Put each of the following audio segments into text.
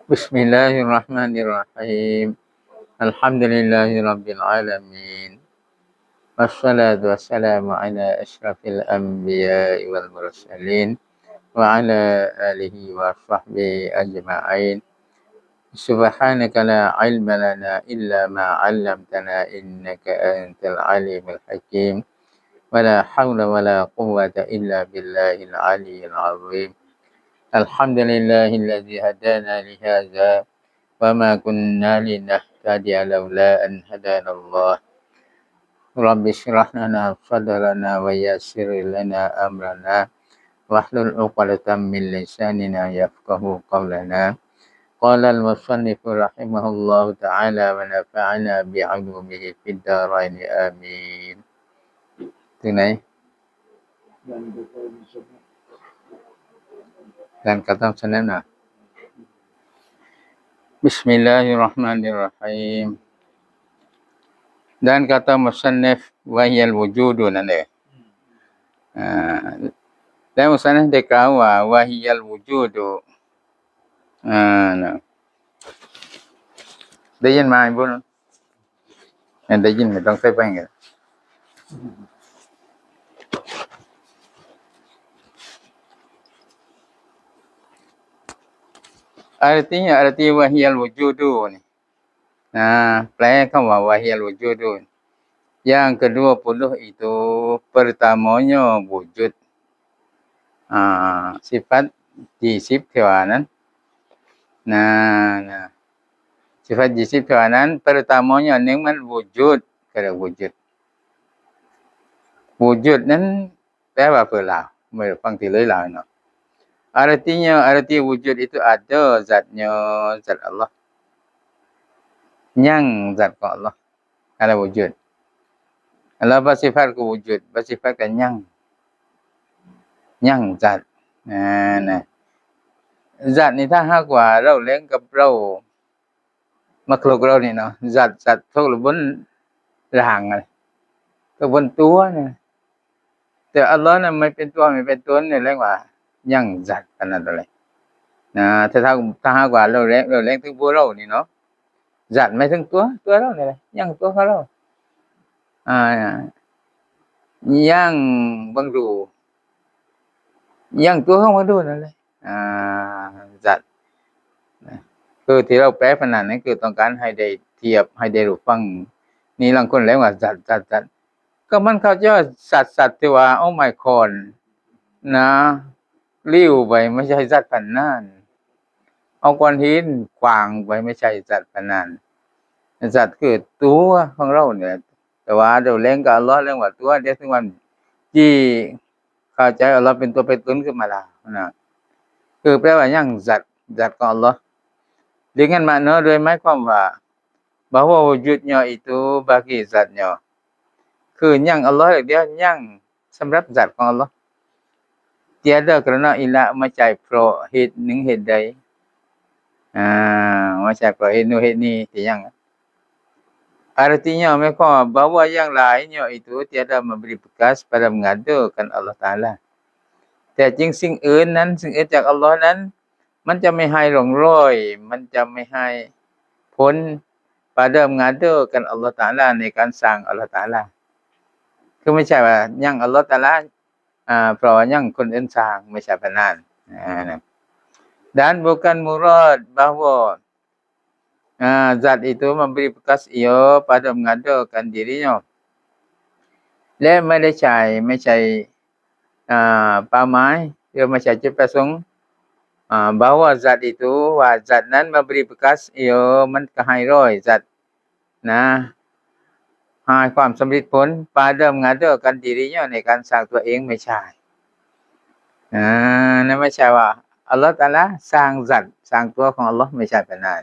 بسم الله الرحمن الرحيم الحمد لله رب العالمين والصلاة والسلام على أشرف الأنبياء والمرسلين وعلى آله وصحبه أجمعين سبحانك لا علم لنا إلا ما علمتنا إنك أنت العليم الحكيم ولا حول ولا قوة إلا بالله العلي العظيم الحمد لله الذي هدانا لهذا وما كنا لنهتدي لولا أن هدانا الله رب اشرح لنا صدرنا ويسر لنا أمرنا واحلل عقدة من لساننا يفقهوا قولنا قال المصنف رحمه الله تعالى ونفعنا بعلومه في الدارين آمين ถึงไหนการกระทำฉะนั้นBismillahirrahmanirrahim dan kata musannif wahiyal wujudu นั่นเองแล้วมุสannif ได้กล่าวว่า wahiyal wujudu นะได้ยินไหมบุญได้ยินไม่ต้องใส่ไปกันartinya arti wahiyal wujudu niแปลคำว่า wahiyal wujudu yang ke-20 itu pertamanya wujud sifat jisim kewanan sifat jisim kewanan pertamanya ning man wujud kata wujudนั้นแปลว่าเพื่อลาวไม่ฟังที่เลยลาวเนาะartinya arti wujud itu ada zatnya zat Allah yang zat Allah ada wujud Allah bersifat wujud bersifat yang zat นะzat นี่ถ้าหากว่าเราเล่นกับเรามักลุกเรานี่เนาะ zat ทุกบนร่างก็บนตัวเนี่ยแต่อัลเลาะห์น่ะไม่เป็นตัวไม่เป็นตนนี่เรียกว่ายังzat กันนั่นแหละถ้าหากว่าเราเล่นถึงตัวเรานี่เนาะ zat ไม่ถึงตัวเรานี่แหละยังตัวของเรายังบังดูยังตัวของบังดูนั่นแหละzat คือที่เราแปลพนันนั่นคือต้องการให้ได้เทียบให้ได้รู้ฟังนี่บางคนแล้วว่า zat ก็มันเขาจะสัตว์ที่ว่าเอาไม้ค้อนนะลิ้วไปไม่ใช่zat ปานนั้นเอาก้อนหินขวางไปไม่ใช่zat ปานนั้นzat คือตัวของเราเนี่ยแต่ว่าเดี๋ยวเล่นกับอัลเลาะห์เรื่องว่าตัวเดี๋ยวถึงวันที่เข้าใจอัลเลาะห์เป็นตัวเป็นตนขึ้นมาแล้วนะคือแปลว่ายังzatของอัลเลาะห์ dengan makna โดยหมายความว่า bahwa wujudnya itu bagi zatnya คือยังอัลเลาะห์เดียวยังสำหรับ zat ของอัลเลาะห์ tiada kerana ilah ไม่ใช่เพราะเหตุหนึ่งเหตุใดไม่ใช่เพราะเหตุนู้นเหตุนี้ที่ยังartinya mereka bahwa yang lainnya itu tiada memberi bekas pada mengadakan Allah Taala แต่จริงสิ่งอื่นนั้นสิ่งอื่นจากอัลเลาะห์นั้นมันจะไม่ให้ร่องรอยมันจะไม่ให้ผล pada mengadakan Allah Taala ในการสร้างอัลเลาะห์ตะอาลาคือไม่ใช่ว่ายังอัลเลาะห์ตะอาลาเพราะว่ายังคนอื่นสร้างไม่ใช่ปานนั้นdan bukan murad bahwa zat itu memberi bekas ia pada mengadakan dirinya และไม่ใช่เป้าหมายหรือไม่ใช่จุดประสงค์bahwa zat ituว่า zat นั้น memberi bekas ia มันก็ให้ร้อย zat นะให้ความสำเร็จผล pada mengadakan dirinya ในการสร้างตัวเองไม่ใช่นั่นไม่ใช่ว่าอัลเลาะห์ตะอาลาสร้าง zat สร้างตัวของอัลเลาะห์ไม่ใช่ปานนั้น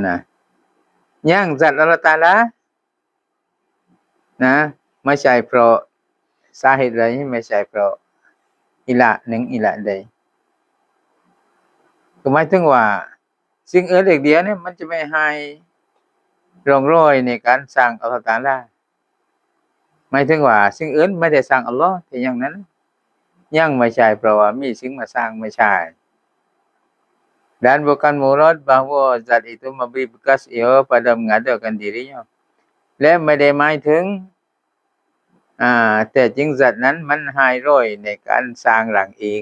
นะยัง zat อัลเลาะห์ตะอาลานะไม่ใช่เพราะสาเหตุใดไม่ใช่เพราะอิละหนึ่งอิละใดก็หมายถึงว่าสิ่งอื่นเดียวเนี่ยมันจะไม่ให้ร่องรอยในการสร้างอัลเลาะห์ตะอาลาหมายถึงว่าสิ่งอื่นไม่ได้สร้างอัลเลาะห์แต่อย่างนั้น ยังไม่ใช่เพราะว่ามีสิ่งมาสร้างไม่ใช่ Dan bukan murad bahawa zat itu memberi bekas ia pada mengadakan dirinya และไม่ได้หมายถึงแต่จริงสัตว์นั้นมันหายร่อยในการสร้างหลังเอง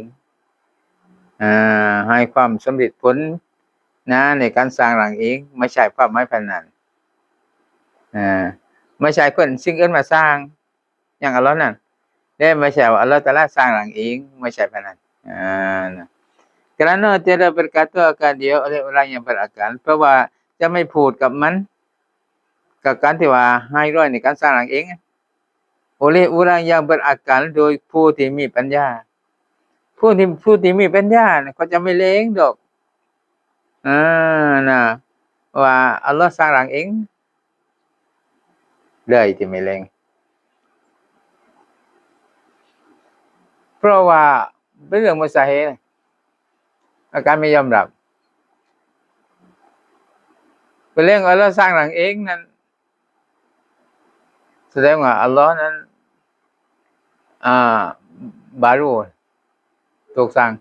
ให้ความสำเร็จผลนะในการสร้างหลังเองไม่ใช่ความหมายพนันไม่ใช่คนสิ่งอื่นมาสร้างอย่างอัลเลาะห์นั่นและไม่ใช่ว่าอัลเลาะห์ตะอาลาสร้างหลังเองไม่ใช่พนันkerana tiada berkata akan dia oleh orang yang berakal เพราะว่าจะไม่พูดกับมันกับการที่ว่าให้ร่อยในการสร้างหลังเอง oleh orang yang berakal โดยผู้ที่มีปัญญาผู้ที่มีปัญญาเขาจะไม่เลงดอกนะว่าอัลเลาะห์สร้างหลังเองเลยที่ไม่เลงเพราะว่าเป็นเรื่องมุสาฮิลอาการไม่ยอมรับเป็นเรื่องอัลเลาะห์สร้างหลังเองนั้นแสดงว่าอัลเลาะห์นั้นbaru ถูกสร้าง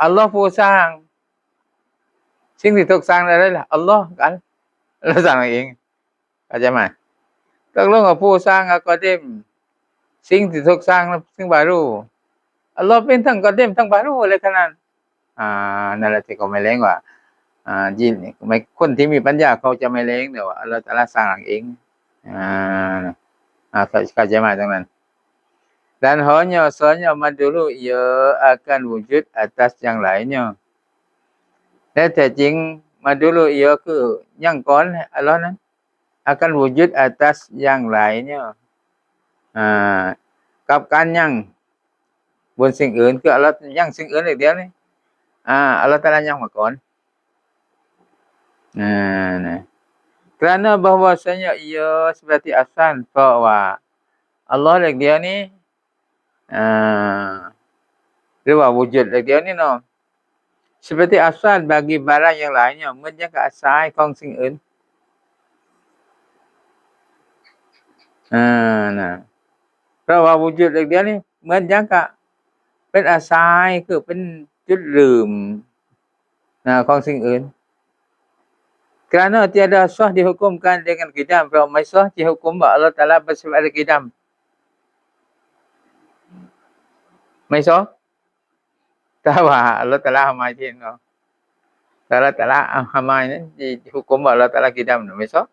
อัลเลาะห์ผู้สร้างสิ่งที่ถูกสร้างอะไรล่ะอัลเลาะห์กันแล้วสร้างเองเข้าใจไหมตกลงว่าผู้สร้างกอดิมสิ่งที่ถูกสร้างซึ่งบารูอัลเลาะห์เป็นทั้งกอดิมทั้งบารูเลยขนาดนั่นแหละที่เขาไม่เล้งว่ายินไม่คนที่มีปัญญาเขาจะไม่เล้งแต่ว่าอัลเลาะห์ตะอาลาสร้างเองเข้าใจไหมตรงนั้นdan hanya sahaja dulu ia akan wujud atas yang lainnya และแต่จริงมาดูลูia คือยังก่อนอัลเลาะห์นั้น akan wujud atas yang lainnya กับการยังบนสิ่งอื่นคืออัลเลาะห์ยังสิ่งอื่นอย่างเดียวนี่อัลเลาะห์ตะอาลายังมาก่อนnah kerana bahwasanya ia seperti asal เพราะว่าอัลเลาะห์เดียวนี้หรือว่าwujudเดียวนี้เนาะ seperti asal bagi barang yang lainnya เหมือนอย่างกับasal ของสิ่งอื่นนะเพราะว่า wujud เดียวนี้เหมือนอย่างกับเป็นasal คือเป็นจุดลืมของสิ่งอื่น kerana tiada sah dihukumkan dengan qidam เพราะไม่sah dihukum ว่าอัลเลาะห์ตะอาลาbersifat ada qidam ไม่ sah แต่ว่าอัลเลาะห์ตะอาลาหมายถึงเนาะแต่อัลเลาะห์ตะอาลาหมายนั้นdihukum ว่าอัลเลาะห์ตะอาลาqidam ไม่ sah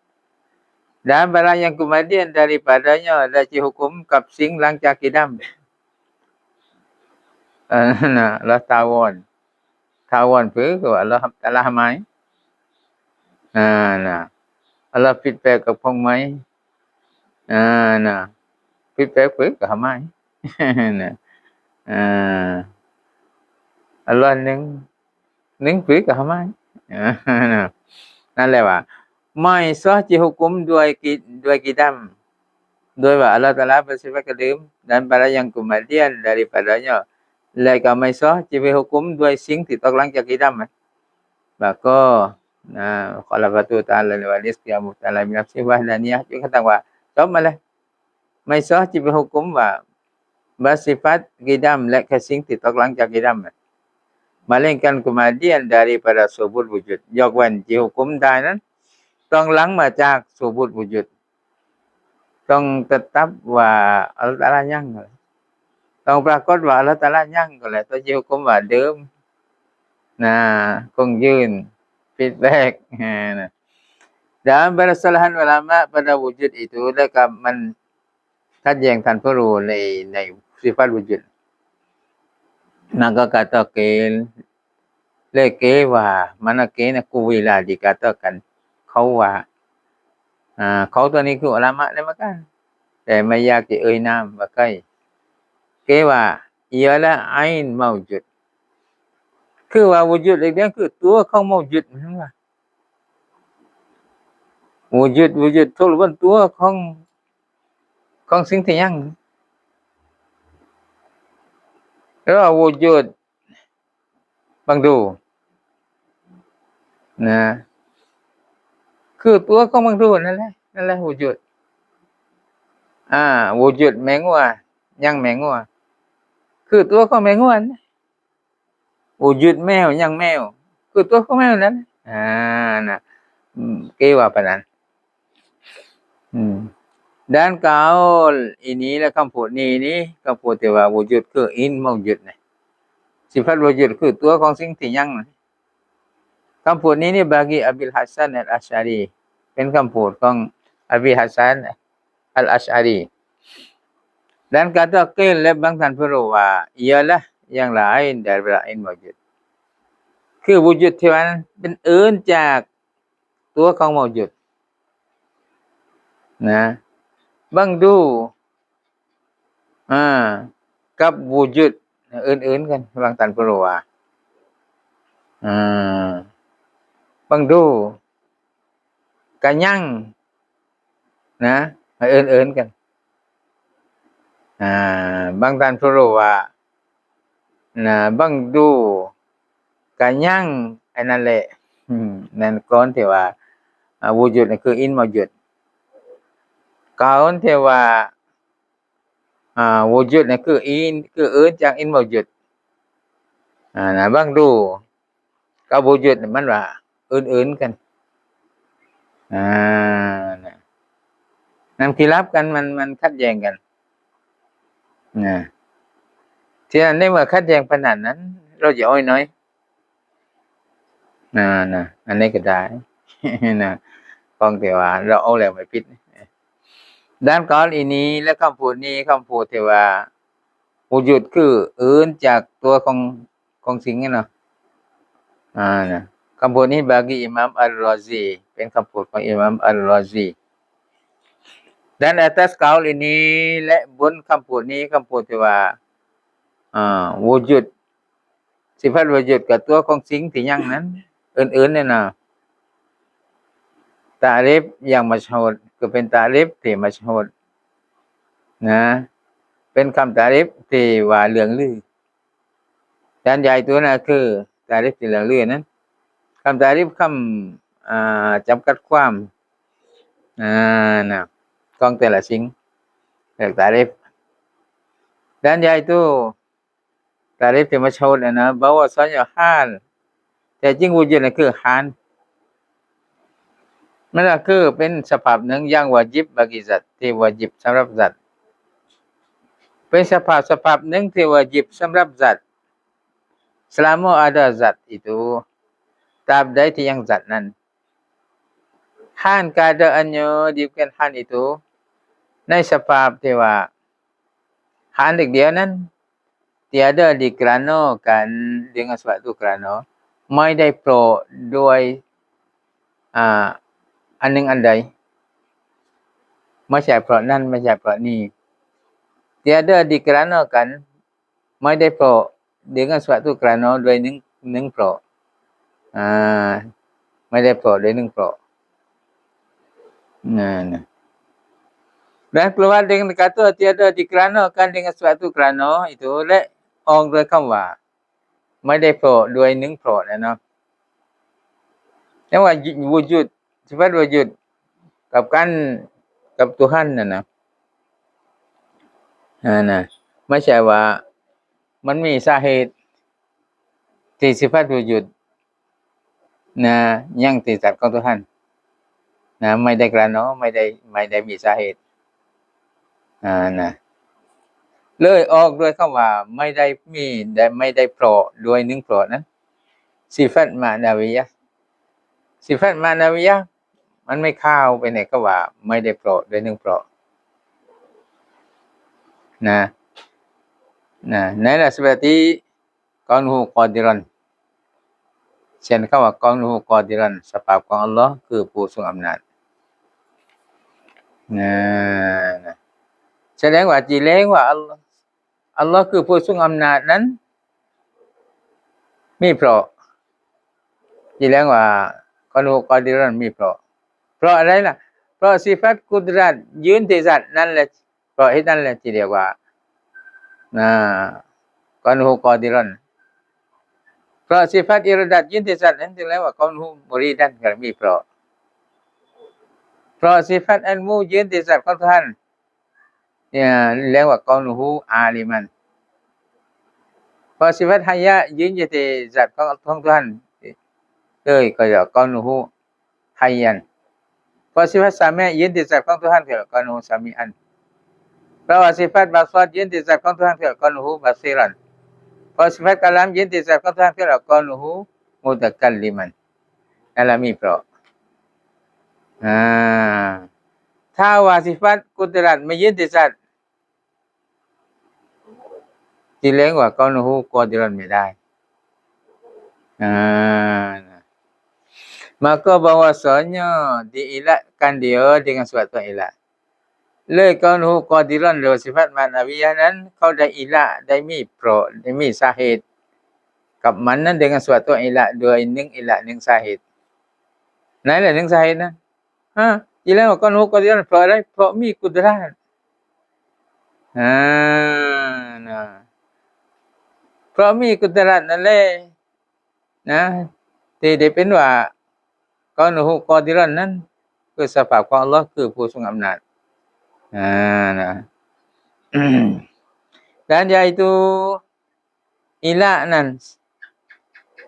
dan barang yang kemudian daripadanya adalah dihukum กับสิ่งหลังจากqidam นะอัลเลาะห์tawon คือว่าอัลเลาะห์ตะอาลาหมายนะอัลเลาะห์ผิดแปลกกับพงไหมนะผิดแปลกกับหมายนะอัลเลาะห์หนึ่งผิดกับหมายนั่นแหละว่าไม่ซะที่หุคุมด้วยqidam โดยว่าอัลเลาะห์ตะอาลาbersifat qadim dan barang yang kemudian daripadanya merekaไม่ซะที่ไปหุคุมด้วยสิ่งที่ตกหลังจากqidam maka khalaqatu ta'ala wa rizqiya mubtala bi nafsi wahdaniyah จึงkataว่าจบมาเลยไม่ซะที่ไปหุคุมว่าbersifat qidam และแค่สิ่งที่ตกหลังจาก qidam melainkan kemudian daripada subut wujud ยกเว้นที่หุคุมได้นั้นต้องหลังมาจากsubut wujud ต้อง tetap ว่าอัลเลาะห์ตะอาลายังต้องปรากฏว่าอัลเลาะห์ตะอาลายังก็แหละต้องหุคุมว่าเดิมคงยืนfeedback dan bersalahan ulama pada wujud itu แล้วก็มันขัดแย้งท่านผู้รู้ในsifat wujud นั่นก็กata qil และ qil ว่า mana qil นะ kuwila dikatakan เขาว่าเขาตัวนี้คืออุลามะเลยเหมือนกันแต่ไม่อยากจะเอ่ยนามว่าใคร qil ว่า ialah ain maujud คือว่า wujud เดียวคือตัวของ maujud นั่นว่า wujud ทุกล้วนตัวของสิ่งที่ยังแล้วว่า wujud บังดูนะคือตัวของบังดูนั่นแหละ wujud wujud แม้ว่า ยังแมงัวคือตัวของแมงัวนะวูจุดแมวยังแมวคือตัวของแมวนั้นnah kewa panan dan kaul inilah kamput ni kamput tewa wujud ke in mawjud ni sifat wujud ke ตัวของสิ่งที่ยังคำพูดนี้นี่ bagi Abil Hasan Al-Asy'ari เป็นคำพูดของ Abi Hasan Al-Asy'ari dan kata qil lebang tan perwa ialah yang lain daripada in mawjud คือวujudที่ว่านั้นเป็นอื่นจากตัวของมาวจุดนะบังดูกับวูจุดอื่นๆกันบางตันปรว่าบังดูกันยังนะอื่นๆกันบางตันปรว่านะบังดูกันยังอันนั้นแหละนั่นก่อนที่ว่าวูจุดนี่คืออินมาวจุดก่อนที่ว่าwujud ni keอื่นจาก in mawjud nah bang du กับ wujud มันว่าอื่นๆกันนั่นที่รับกันมันขัดแย้งกันที่นั้นได้เมื่อขัดแย้งขนาดนั้นเราจะอ้อยน้อยอันนี้ก็ได้นะฟังแต่ว่าเราเอาแล้วไม่ผิดด้านก่อนอีนี้และคำพูดนี้คำพูดที่ว่าวูจุดคืออื่นจากตัวของสิ่งนี่เนาะนะคำพูดนี้ bagi Imam Al-Razi เป็นคำพูดของ Imam Al-Razi dan atas kaul ini และบนคำพูดนี้คำพูดที่ว่าวูจุดสิฟัตวูจุดกับตัวของสิ่งที่ยังนั้นอื่นๆเนี่ยนะตาริฟอย่างมัชฮูรก็เป็นตาริฟที่มัชฮูรนะเป็นคำตาริฟที่ว่าเรื่องลือด้านใหญ่ตัวนั้นคือตาริฟที่เรื่องลือนั้นคำตาริฟคำจำกัดความนะของแต่ละสิ่งเรียกตาริฟด้านใหญ่ตัวตาริฟที่มัชฮูรนะ bahwasanya hal แต่จริงวูจุดนั่นคือฮาลมันก็คือเป็นสภาพหนึ่งอย่างวาญิบ bagi zat ที่วาญิบสำหรับ zat เป็นสภาพหนึ่งที่วาญิบสำหรับ zat selama ada zat itu tราบใดที่ยัง zat นั้น hal keadaannya diberikan hal itu ในสภาพที่ว่า hal เดียวนั้น tiada dikeranakan dengan suatu kerana ไม่ได้โผล่โดยอันหนึ่งอันใดไม่ใช่เพราะนั้นไม่ใช่เพราะนี้ tiada dikeranakan ไม่ได้โผล่ dengan suatu kerana โดยหนึ่งเพราะไม่ได้โผล่โดยหนึ่งเพราะdan keluar dengan kata tiada dikeranakan dengan suatu kerana itu และออกโดยคำว่าไม่ได้โผล่โดยหนึ่งเพราะนะเนาะแต่ว่าวูจุดสภาพวูจุดกับกันกับ Tuhan น่ะนะไม่ใช่ว่ามันมีสาเหตุที่สภาพวูจุดนะยังที่สัตว์ของ Tuhan นะไม่ได้กระโนไม่ได้มีสาเหตุนะเลยออกด้วยคำว่าไม่ได้มีไม่ได้โผล่ด้วยหนึ่งโผล่นั้นสิฟัตมานาวิยะสิฟัตมานาวิยะมันไม่เข้าไปในก็ว่าไม่ได้โผล่ด้วยหนึ่งโผล่นั่นแหละ seperti kaunuhu qadiran เช่นคำว่า kaunuhu qadiran สภาพของอัลเลาะห์คือผู้ทรงอำนาจแสดงว่าจีเลงว่าอัลเลาะห์คือผู้ทรงอำนาจนั้นมีเพราะจีเลงว่า kaunuhu qadiran มีเพราะอะไรล่ะเพราะสิฟัตกุดรัตยืนที่สัตว์นั่นแหละเพราะเหตุนั้นแหละที่เรียกว่าkaunuhu qadiran เพราะสิฟัตอิรดัตยืนที่สัตว์นั้นจึงเรียกว่า kaunuhu muridan ก็มีเพราะสิฟัตอัลมูยืนที่สัตว์ของท่าน เนี่ยเรียกว่ากอนูฮูอาลิมันพอ sifat haya ยืนอยู่ที่ zat ของ Tuhan เลยก็เรียกว่ากอนูฮูhayyan พอ sifat sami' ยืนที่ zat ของ Tuhan ก็เรียกว่ากอนูฮู sami'an เพราะว่า sifat basar ยืนที่ zat ของ Tuhan ก็เรียกว่ากอนูฮู basiran พอ sifat kalam ยืนที่ zat ของ Tuhan ก็เรียกว่ากอนูฮู mutakalliman นั่นแหละมีเพราะถ้าว่า sifat qudrat ไม่ยืนที่ zat ที่เรียกว่ากอนูฮู qadiran ไม่ได้maka bahwasanya diilatkan dia dengan suatu ilat เลยกอนูฮู qadiran หรือ sifat ma'nawiyah นั้นเขาได้อิละได้มีเพราะได้มีสาเหตุกับมันนั้น dengan suatu ilat ด้วยหนึ่งอิละหนึ่งสาเหตุไหนล่ะหนึ่งสาเหตุนะที่เรียกว่ากอนูฮู qadiran เพราะอะไรเพราะมีกุดรตนะเพราะมีกุดรตนั่นแหละนะที่ได้เป็นว่ากอนูฮู qadiran นั้นคือสภาพของอัลเลาะห์คือผู้ทรงอำนาจนะdan yaitu ilah nan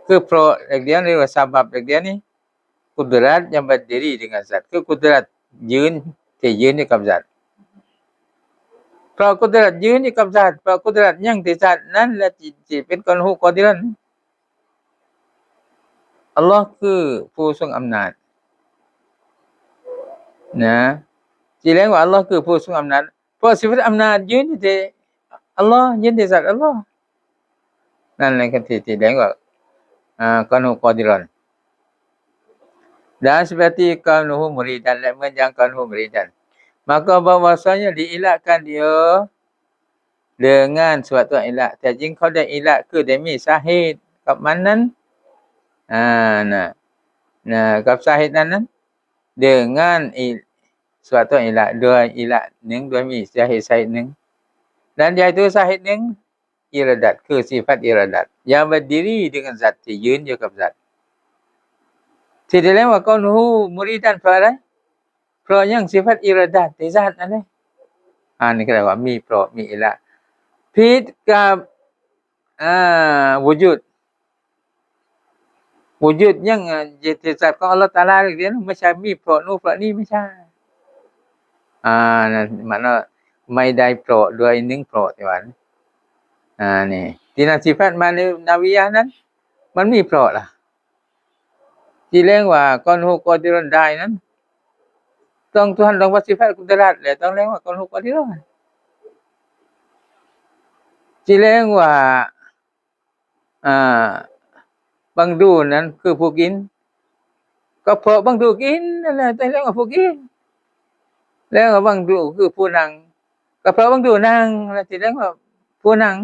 ke pro dia ni sebab dia ni kudrat yang berdiri dengan zat ke kudrat ยืนที่ยืนอยู่กับ zat เพราะกุดรัตยืนอยู่กับ zat เพราะกุดรัตยังที่ zat นั้นและที่เป็นกอนูฮู qadiran อัลเลาะห์คือผู้ทรงอำนาจนะที่เรียกว่าอัลเลาะห์คือผู้ทรงอำนาจเพราะ sifat อำนาจยืนอยู่ที่อัลเลาะห์ยืนที่ zat อัลเลาะห์นั่นแหละคือที่เรียกว่ากอนูฮู qadiran dan seperti kaunuhu muridan dan menjang kaunuhu muridan maka bahwasanya diilatkan dia dengan suatu ilat แต่จริงเขาได้อิละคือได้มีสาเหตุกับมันนั้นกับสาเหตุนั้น dengan suatu ilat ด้วยอิละหนึ่งด้วยมีสาเหตุหนึ่ง dan yaitu สาเหตุหนึ่ง iradat คือ sifat iradat yang berdiri dengan zat ที่ยืนอยู่กับ zatที่เรียกว่ากอนูฮูมุริดันเพราะอะไรเพราะยัง sifat iradat ที่ zat นั่นแหละนี่ก็เรียกว่ามีเพราะมีอิละผิดกับwujud ยังที่ zat ของอัลเลาะห์ตะอาลาเรียนไม่ใช่มีเพราะนู่นเพราะนี่ไม่ใช่นั่นมันว่าไม่ได้เพราะด้วยหนึ่งเพราะที่ว่านี่ที่นั่น sifat ma'nawiyah นั้นมันมีเพราะล่ะที่เรียกว่ากอนูฮู qadiran ได้นั้นต้อง Tuhan ต้องว่า sifat qudrat และต้องเรียกว่ากอนูฮู qadiran ที่เรียกว่าบังดูนั้นคือผู้กินก็เพราะบังดูกินนั่นแหละแต่เรียกว่าผู้กินแล้วก็บังดูคือผู้นั่งก็เพราะบังดูนั่งแล้วที่เรียกว่าผู้นั่ง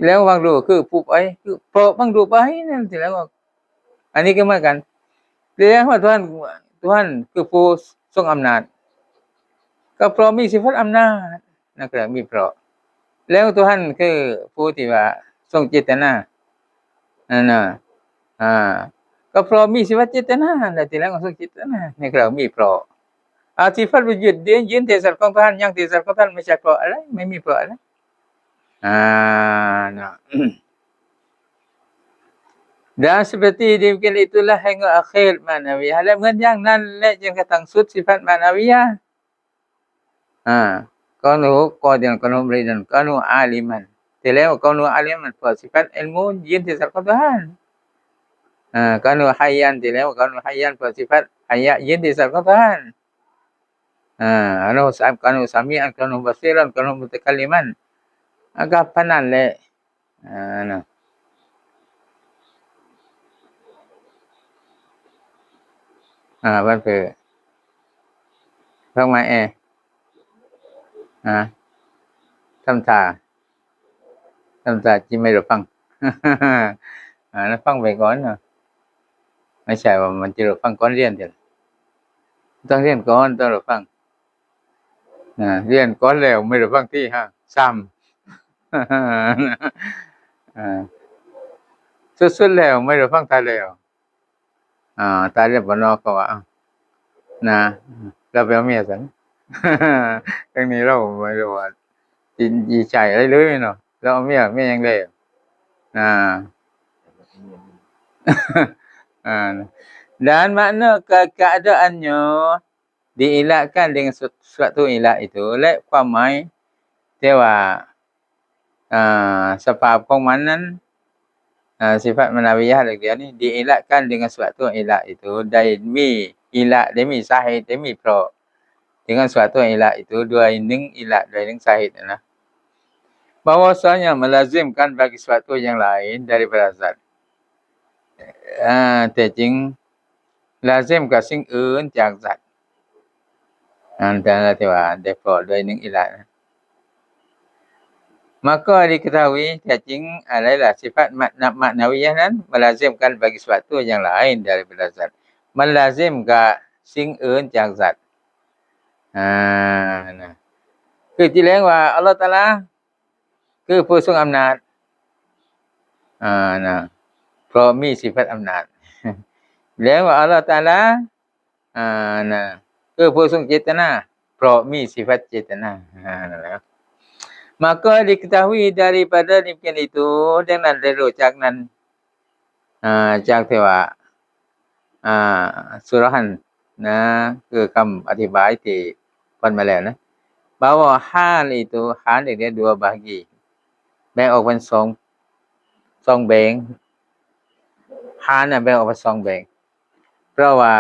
แล้วบังดูคือผู้ไปคือเพราะบังดูไปนั่นที่เรียกว่าอันนี้ก็เหมือนกันเรียกว่าTuhanคือผู้ทรงอำนาจก็เพราะมีสิทธิ์อำนาจนั่นก็มีเพราะแล้วTuhanคือผู้ที่ว่าทรงเจตนานั่นน่ะก็เพราะมีสิทธิ์เจตนานั่นที่เรียกว่าทรงเจตนานี่ก็มีเพราะsifat wujud diaยืนที่ zat ของTuhan yangที่ zat ของTuhan ไม่ใช่เพราะอะไรไม่มีเพราะอะไรdan seperti demikian itulah hingga akhir ma'nawiyah และเหมือนอย่างนั้นและจนกระทั่งสุด sifat ma'nawiyah kaunuhu qadiran kaunuhu muridan kaunuhu aliman ที่แล้วkaunuhu aliman เพราะ sifat ilmu ยืนที่ zat ของTuhan kaunuhu hayyan ที่แล้วkaunuhu hayyan เพราะ sifat hayya ยืนที่ zat ของTuhan kaunuhu sami'an kaunuhu basiran kaunuhu mutakalliman ก็พนันแหละบ้านเพื่อเพิ่งมาทำตาที่ไม่ได้ฟังแล้วฟังไปก่อนเนาะไม่ใช่ว่ามันจะฟังก่อนเรียนเดี๋ยวต้องเรียนก่อนต้องฟังเรียนก่อนแล้วไม่ได้ฟังที่ซ้ำสุดๆแล้วไม่ได้ฟังตายแล้วตายแล้วบ่นอก็ว่านะเราไปเอาเมียสัน ทางนี้เราบ่รู้ว่าสิใช้อะไรเลยเนาะเราเอาเมียหยังแล้วdan makna keadaannya dielakkan dengan suatu elak itu oleh ความหมายที่ว่าสภาพของมันนั้นsifat manawiyah เรื่องนี้ dielakkan dengan suatu elak itu demi elak demi sahih demi pro dengan suatu elak ituด้วย1 elakด้วย1 sahih นะ bahwasanya melazimkan bagi suatu yang lain daripada zat แต่จริง lazim กับสิ่งอื่นจากสัตว์แต่ที่ว่าได้เพราะด้วย1 elak maka diketahui แต่จริงadalah sifat maknawiyah นั้น melazimkan bagi suatu yang lain daripada zat melazim กับสิ่งอื่นจากสัตว์นะคือที่แรงว่าอัลเลาะห์ตะอาลาคือผู้ทรงอำนาจนะเพราะมีสิฟัตอำนาจแล้วว่าอัลเลาะห์ตะอาลานะคือผู้ทรงเจตนาเพราะมีสิฟัตเจตนานั่นแหละ maka diketahui daripada demikian itu denganรู้จักนั้นจากที่ว่าสุราหันนะคือคำอธิบายที่ผ่านมาแล้วนะ bahwa hal itu hal dia 2 bahagi แบ่งออกเป็น2แบ่ง hal น่ะแบ่งออกเป็น2แบ่งเพราะว่า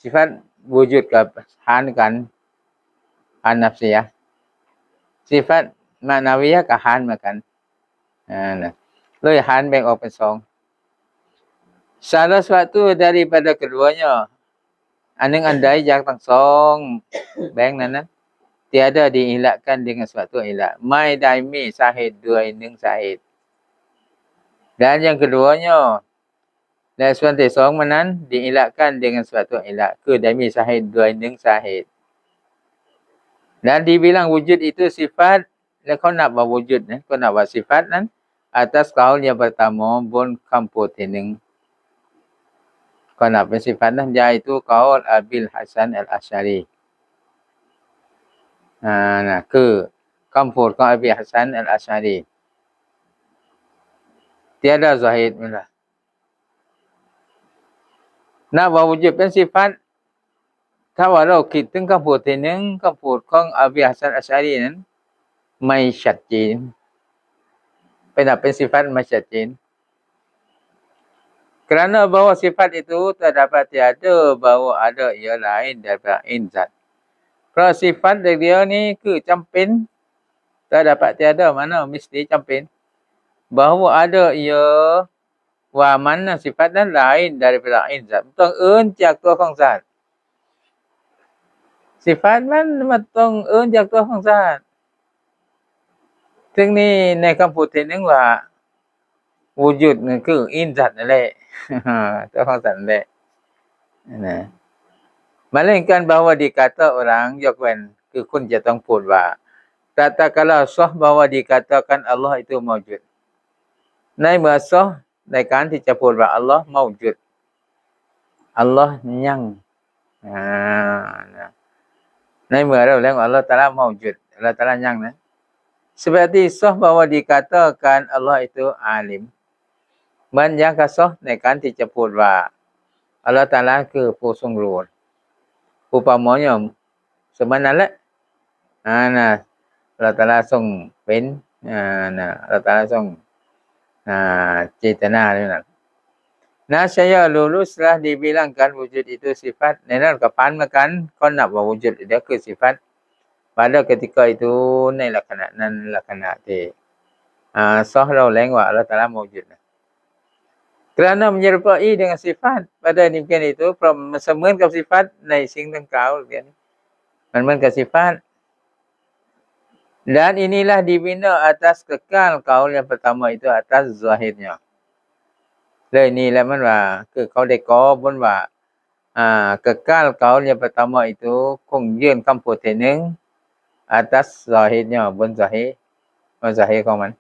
สิฟัตวูจุดกับ hal กันนัฟซียะห์sifat maknawiyah กับ hal เหมือนกันนะเลย hal แบ่งออกเป็น2 salah satu daripada keduanya อันหนึ่งอันใดจากทั้ง2แบ่งนั้นนะ tiada dielakkan dengan suatu elak ไม่ได้มีสาเหตุด้วย1สาเหตุ dan yang keduanya และส่วนที่2มันนั้น dielakkan dengan suatu elak คือได้มีสาเหตุด้วย1สาเหตุ dan dibilang wujud itu sifat และเขานับว่า wujud นะเขานับว่า sifat นั้น atas kaul yang pertama bun kamputที่1เขานับเป็น sifat นั้น yaitu kaul Abil Hasan Al-Asy'ari นะคือคำพูดของ Abi Hasan Al-Asy'ari tiada zahid นั่นล่ะนับว่า wujud เป็น sifat ถ้าว่าเราคิดถึงคำพูดที่1คำพูดของ Abi Hasan Al-Asy'ari นั้นไม่ชัดเจนเป็นนับเป็น sifat ไม่ชัดเจน kerana bahawa sifat itu terdapat tiada bahawa ada ia lain daripada zat เพราะ sifat dia ni คือจำเป็น terdapat tiada mana mesti จำเป็น bahawa ada ia ว่ามันน่ะ sifat นั้น lain daripada zat ต้องอื่นจากตัวของซาต sifat มันต้องอื่นจากตัวของซาต ถึงนี้ในคำพูดที่1ว่า wujud นั่นคือ zat นั่นแหละ ตัวของซาตนั่นแหละนะ melainkan bahawa dikata orang ยกเว้นคือคุณจะต้องพูดว่า tatkala sah bahawa dikatakan Allah itu maujud ในเมื่อ sah ในการที่จะพูดว่า Allah maujud Allah ยังนะในเมื่อเราแล้ว Allah Taala maujud Allah Taala ยังนะ seperti sah bahawa dikatakan Allah itu alim มันยังก็ sah ในการที่จะพูดว่า Allah Taala คือผู้ทรงรู้upamanya สมนั้นแหละนะAllah Taala ทรงเป็นนะAllah Taala ทรงเจตนาด้วยนั่น Nasya luluslah dibilangkan wujud itu sifat ในนั้นก็ผ่านมากันก็นับว่า wujud เดี๋ยวคือ sifat pada ketika itu ในลักษณะนั้นลักษณะที่sah เราแรงว่า Allah Taala maujud kerana menyerupai dengan sifat pada demikian itu semeunกับ sifat ในสิ่งดังกล่าวมันเหมือนกับ sifat dan inilah dibina atas kekal kaul yang pertama itu atas zahirnya เลยนี่แหละมันว่าคือเขาได้ก่อบนว่าkekal kaul yang pertama itu คงยืนคำพูดที่1 atas zahirnya บน zahir ของมัน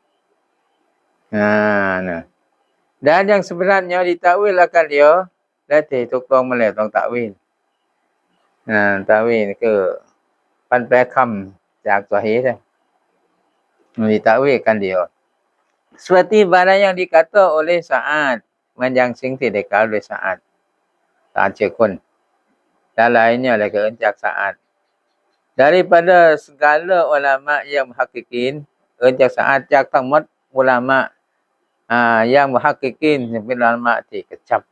นะdan yang sebenarnya ditakwil akan dia และที่ถูกต้องมาแล้วต้องตะวีลตะวีลคือ ปันแปลคำจากตัวเหตุมีตะเวกันเดียว Seperti barang yang dikata oleh Sa'adมันยังสิ่งที่ได้กล่าวโดย Sa'ad ตามชื่อคนdan lainnya lagiจาก Sa'ad daripada segala ulama yang muhaqqiqin จาก Sa'ad จากทั้งหมดอุลามะyang muhaqqiqin เป็นอุลามะที่กระชับ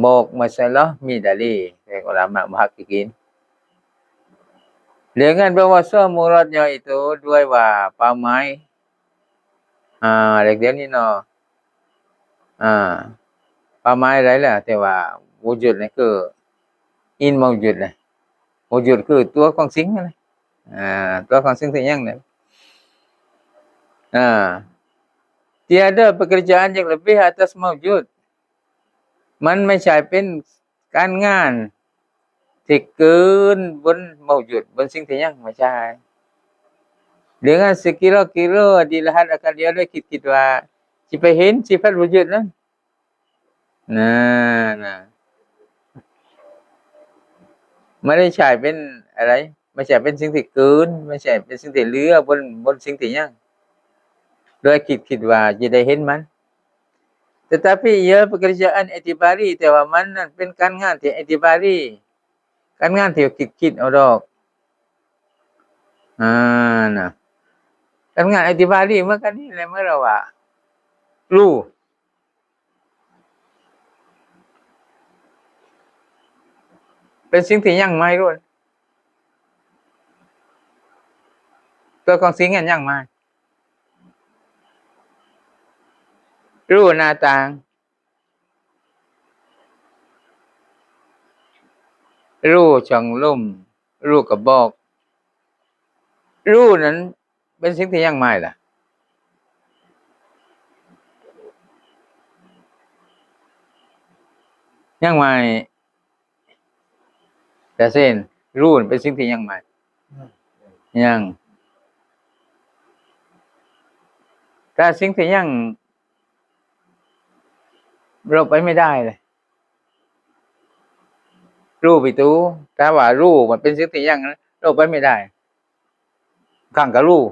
บอกmasalahมีดาลีdari ulama muhaqqiqin dengan bahasa muradnya itu ด้วยว่าเป้าหมายเด็กเดี๋ยวนี้เนาะเป้าหมายอะไรล่ะแต่ว่าวูจุดนี่คืออินมาวจุดนะวูจุดคือตัวของสิ่งนั่นแหละตัวของสิ่งที่ยังนั่นtiada pekerjaan yang lebih atas mawjud มันไม่ใช่เป็นการงานที่เกินบนมาวจุดบนสิ่งที่ยังไม่ใช่ dengan sekira-kira dilihat akan diaด้วยคิดว่าสิไปเห็นsifat wujudนั้นไม่ได้ใช่เป็นอะไรไม่ใช่เป็นสิ่งที่เกินไม่ใช่เป็นสิ่งที่เหลือบนสิ่งที่ยังโดยคิดว่าจะได้เห็นมัน tetapi ia pekerjaan i'tibari แต่ว่ามันนั้นเป็นการงานที่i'tibari การงานที่คิดเอาดอกนะการงานi'tibari เมื่อกันนี่แหละเมื่อเราว่ารู้เป็นสิ่งที่ยังไม่รู้ตัวของสิ่งนั้นยังไม่รู้หน้าต่างรู้ช่องลมรู้กระบอกรู้นั้นเป็นสิ่งที่ยังไม่ล่ะยังไม่แต่เส้นรู้เป็นสิ่งที่ยังไม่ยังแต่สิ่งที่ยังเราไปไม่ได้เลยรู้ไปตู้ถ้าว่ารู้มันเป็นสิ่งที่ยังเราไปไม่ได้ข้างกับรู้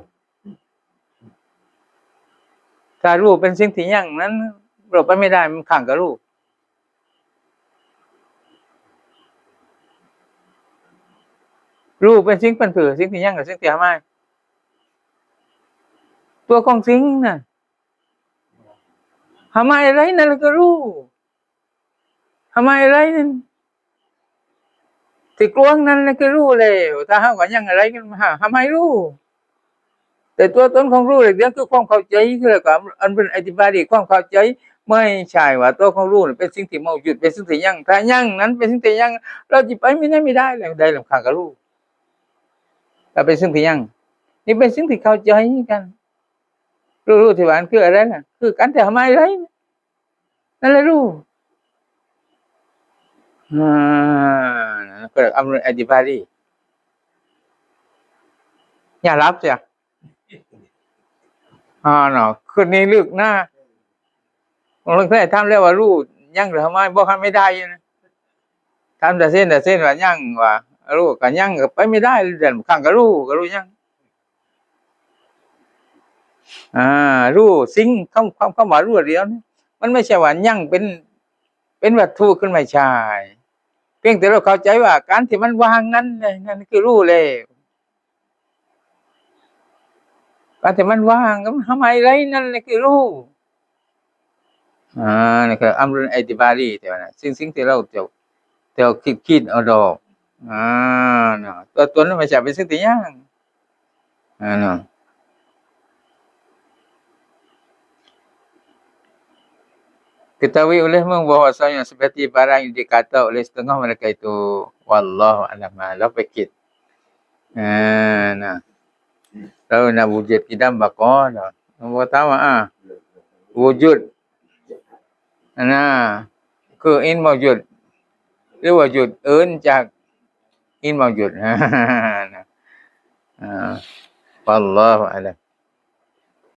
ถ้ารู้เป็นสิ่งที่ยังนั้นเราไปไม่ได้มันข้างกับรู้รู้เป็นสิ่งเป็นสิ่งที่ยังกับสิ่งที่ทำไมตัวของสิ่งน่ะทำไมอะไรนั่นก็รู้ทำไมอะไรนั่นที่กลวงนั้นก็รู้แล้วถ้าหากว่ายังอะไรกันทำไมรู้แต่ตัวตนของรู้เรื่องคือความเข้าใจคือแล้วก็อันเป็นอธิบายความเข้าใจไม่ใช่ว่าตัวของรู้เป็นสิ่งที่มาวจุดเป็นสิ่งที่ยังถ้ายังนั้นเป็นสิ่งที่ยังเราจิไปไม่ได้แล้วได้ลำคาญกับรู้แต่เป็นสิ่งที่ยังนี่เป็นสิ่งที่เข้าใจกันรู้ที่ว่าอันคืออะไรน่ะคือการแต่ทำไมอะไรนั่นแหละรู้ก็อำนวยอธิบายอย่ารับเสียเนาะคืนนี้ลึกหน้าลงใต้ทำแล้วว่ารู้ยังหรือทำไมบ่ทำไม่ได้นะทำแต่เส้นว่ายังว่ารู้ก็ยังก็ไปไม่ได้เดือนข้างก็รู้ยังรู้สิ่งคำว่ารู้เดียวนี่มันไม่ใช่ว่ายังเป็นวัตถุขึ้นไม่ใช่เพียงแต่เราเข้าใจว่าการที่มันวางนั้นนั่นคือรู้แล้วการที่มันว่างก็ทำไมไรนั่นแหละคือรู้นี่คืออัมรุนอิติบารีแต่ว่าสิ่งที่เราจะคิดเอาดอกเนาะตัวนั้นไม่ใช่เป็นสิ่งที่ยังเนาะketahui olehmu bahwasanya seperti barang yang dikata oleh setengah mereka itu wallahu a'lam la fikir nah tahu nak wujud kidam baqah dah pertama wujud nah ke in mawjud หรือว่าหยุดเอิ้นจากอินมาวจุดwallahu a'lam